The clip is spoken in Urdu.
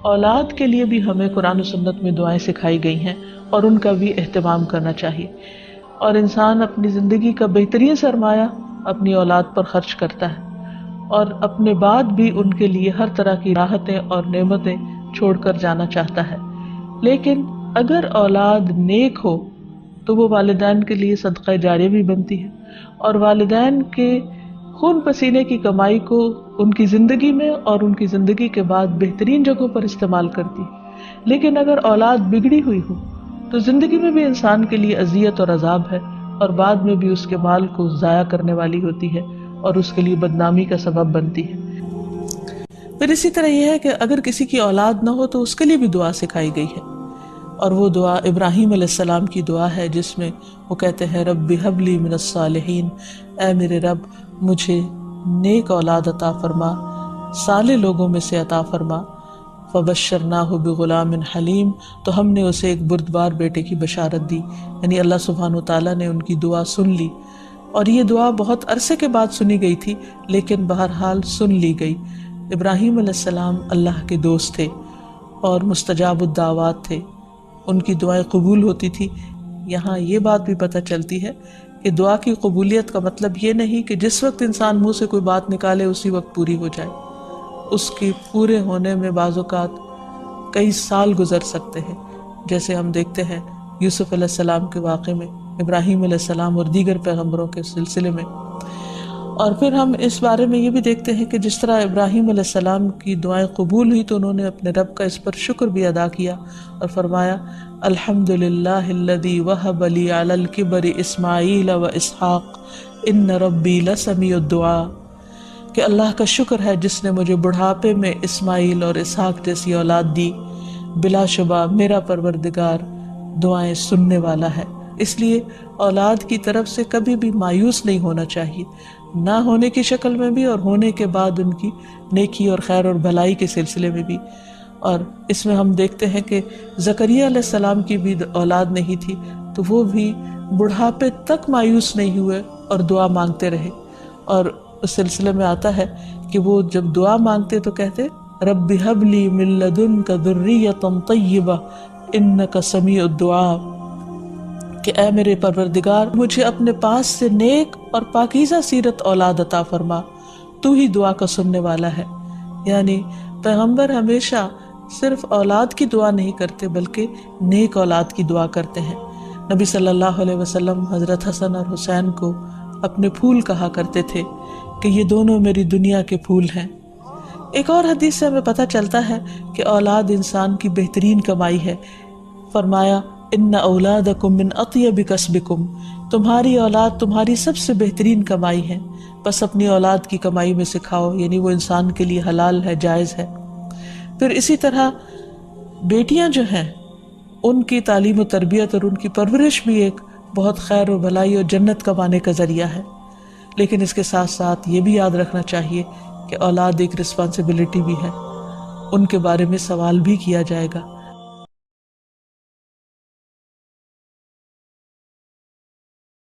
اولاد کے لیے بھی ہمیں قرآن و سنت میں دعائیں سکھائی گئی ہیں اور ان کا بھی اہتمام کرنا چاہیے. اور انسان اپنی زندگی کا بہترین سرمایہ اپنی اولاد پر خرچ کرتا ہے اور اپنے بعد بھی ان کے لیے ہر طرح کی راحتیں اور نعمتیں چھوڑ کر جانا چاہتا ہے. لیکن اگر اولاد نیک ہو تو وہ والدین کے لیے صدقہ جاریہ بھی بنتی ہے اور والدین کے خون پسینے کی کمائی کو ان کی زندگی میں اور ان کی زندگی کے بعد بہترین جگہوں پر استعمال کرتی ہے. لیکن اگر اولاد بگڑی ہوئی ہو تو زندگی میں بھی انسان کے لیے اذیت اور عذاب ہے اور بعد میں بھی اس کے مال کو ضائع کرنے والی ہوتی ہے اور اس کے لیے بدنامی کا سبب بنتی ہے. پھر اسی طرح یہ ہے کہ اگر کسی کی اولاد نہ ہو تو اس کے لیے بھی دعا سکھائی گئی ہے اور وہ دعا ابراہیم علیہ السلام کی دعا ہے جس میں وہ کہتے ہیں رب ہب لی من الصالحین، اے میرے رب مجھے نیک اولاد عطا فرما، صالح لوگوں میں سے عطا فرما. فبشرناہ بغلام حلیم، تو ہم نے اسے ایک بردبار بیٹے کی بشارت دی. یعنی اللہ سبحانہ وتعالیٰ نے ان کی دعا سن لی اور یہ دعا بہت عرصے کے بعد سنی گئی تھی لیکن بہرحال سن لی گئی. ابراہیم علیہ السلام اللہ کے دوست تھے اور مستجاب الدعوات تھے، ان کی دعائیں قبول ہوتی تھی. یہاں یہ بات بھی پتہ چلتی ہے کہ دعا کی قبولیت کا مطلب یہ نہیں کہ جس وقت انسان منہ سے کوئی بات نکالے اسی وقت پوری ہو جائے. اس کی پورے ہونے میں بعض اوقات کئی سال گزر سکتے ہیں، جیسے ہم دیکھتے ہیں یوسف علیہ السلام کے واقعے میں، ابراہیم علیہ السلام اور دیگر پیغمبروں کے سلسلے میں. اور پھر ہم اس بارے میں یہ بھی دیکھتے ہیں کہ جس طرح ابراہیم علیہ السلام کی دعائیں قبول ہوئی تو انہوں نے اپنے رب کا اس پر شکر بھی ادا کیا اور فرمایا الحمدللہ الذی وہب لی علی الکبر اسماعیل و اسحاق ان ربی لسمیع الدعاء، کہ اللہ کا شکر ہے جس نے مجھے بڑھاپے میں اسماعیل اور اسحاق جیسی اولاد دی، بلا شبہ میرا پروردگار دعائیں سننے والا ہے. اس لیے اولاد کی طرف سے کبھی بھی مایوس نہیں ہونا چاہیے، نہ ہونے کی شکل میں بھی اور ہونے کے بعد ان کی نیکی اور خیر اور بھلائی کے سلسلے میں بھی. اور اس میں ہم دیکھتے ہیں کہ زکریا علیہ السلام کی بھی اولاد نہیں تھی تو وہ بھی بڑھاپے تک مایوس نہیں ہوئے اور دعا مانگتے رہے. اور اس سلسلے میں آتا ہے کہ وہ جب دعا مانگتے تو کہتے رب ہب لی من لدنک ذریۃ طیبہ انک سمیع الدعاء، کہ اے میرے پروردگار مجھے اپنے پاس سے نیک اور پاکیزہ سیرت اولاد عطا فرما، تو ہی دعا کا سننے والا ہے. یعنی پیغمبر ہمیشہ صرف اولاد کی دعا نہیں کرتے بلکہ نیک اولاد کی دعا کرتے ہیں. نبی صلی اللہ علیہ وسلم حضرت حسن اور حسین کو اپنے پھول کہا کرتے تھے کہ یہ دونوں میری دنیا کے پھول ہیں. ایک اور حدیث سے ہمیں پتہ چلتا ہے کہ اولاد انسان کی بہترین کمائی ہے. فرمایا ان اولادکم من اطیب کسبکم، تمہاری اولاد تمہاری سب سے بہترین کمائی ہے، بس اپنی اولاد کی کمائی میں سے کھاؤ. یعنی وہ انسان کے لیے حلال ہے، جائز ہے. پھر اسی طرح بیٹیاں جو ہیں ان کی تعلیم و تربیت اور ان کی پرورش بھی ایک بہت خیر و بھلائی اور جنت کمانے کا ذریعہ ہے. لیکن اس کے ساتھ ساتھ یہ بھی یاد رکھنا چاہیے کہ اولاد ایک رسپانسبلٹی بھی ہے، ان کے بارے میں سوال بھی کیا جائے گا.